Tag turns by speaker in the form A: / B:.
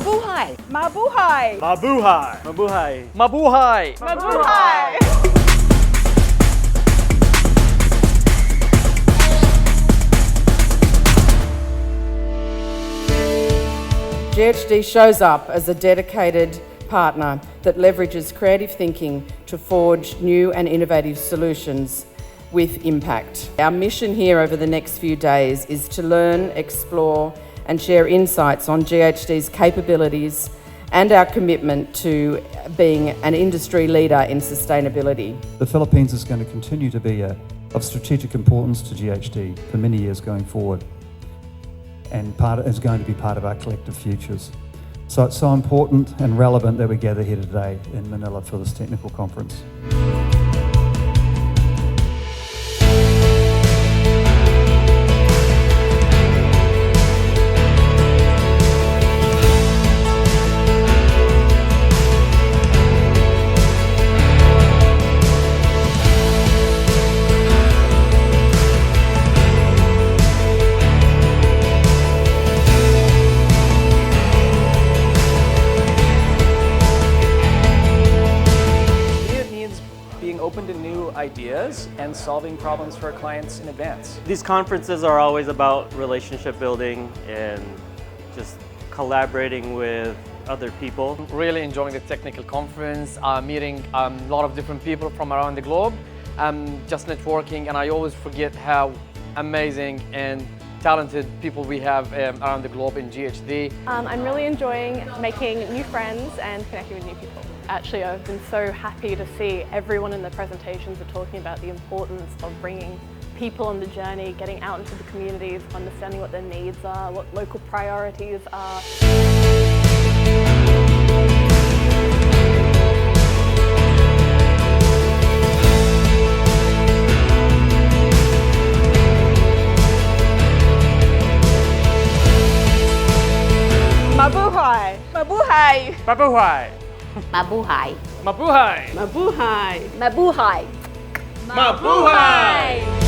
A: Mabuhay!
B: Mabuhay!
C: Mabuhay!
D: Mabuhay! Mabuhay!
B: Mabuhay!
A: GHD shows up as a dedicated partner that leverages creative thinking to forge new and innovative solutions with impact. Our mission here over the next few days is to learn, explore and share insights on GHD's capabilities and our commitment to being an industry leader in sustainability.
E: The Philippines is going to continue to be of strategic importance to GHD for many years going forward, and is going to be part of our collective futures. So it's so important and relevant that we gather here today in Manila for this technical conference.
D: Open to new ideas and solving problems for our clients in advance.
C: These conferences are always about relationship building and just collaborating with other people.
F: Really enjoying the technical conference, meeting a lot of different people from around the globe, just networking, and I always forget how amazing and talented people we have around the globe in GHD.
B: I'm really enjoying making new friends and connecting with new people. Actually, I've been so happy to see everyone in the presentations are talking about the importance of bringing people on the journey, getting out into the communities, understanding what their needs are, what local priorities are. Mabuhay! Mabuhay!
D: Mabuhay!
G: Mabuhay!
D: Mabuhay!
B: Mabuhay!
G: Mabuhay!
D: Mabuhay!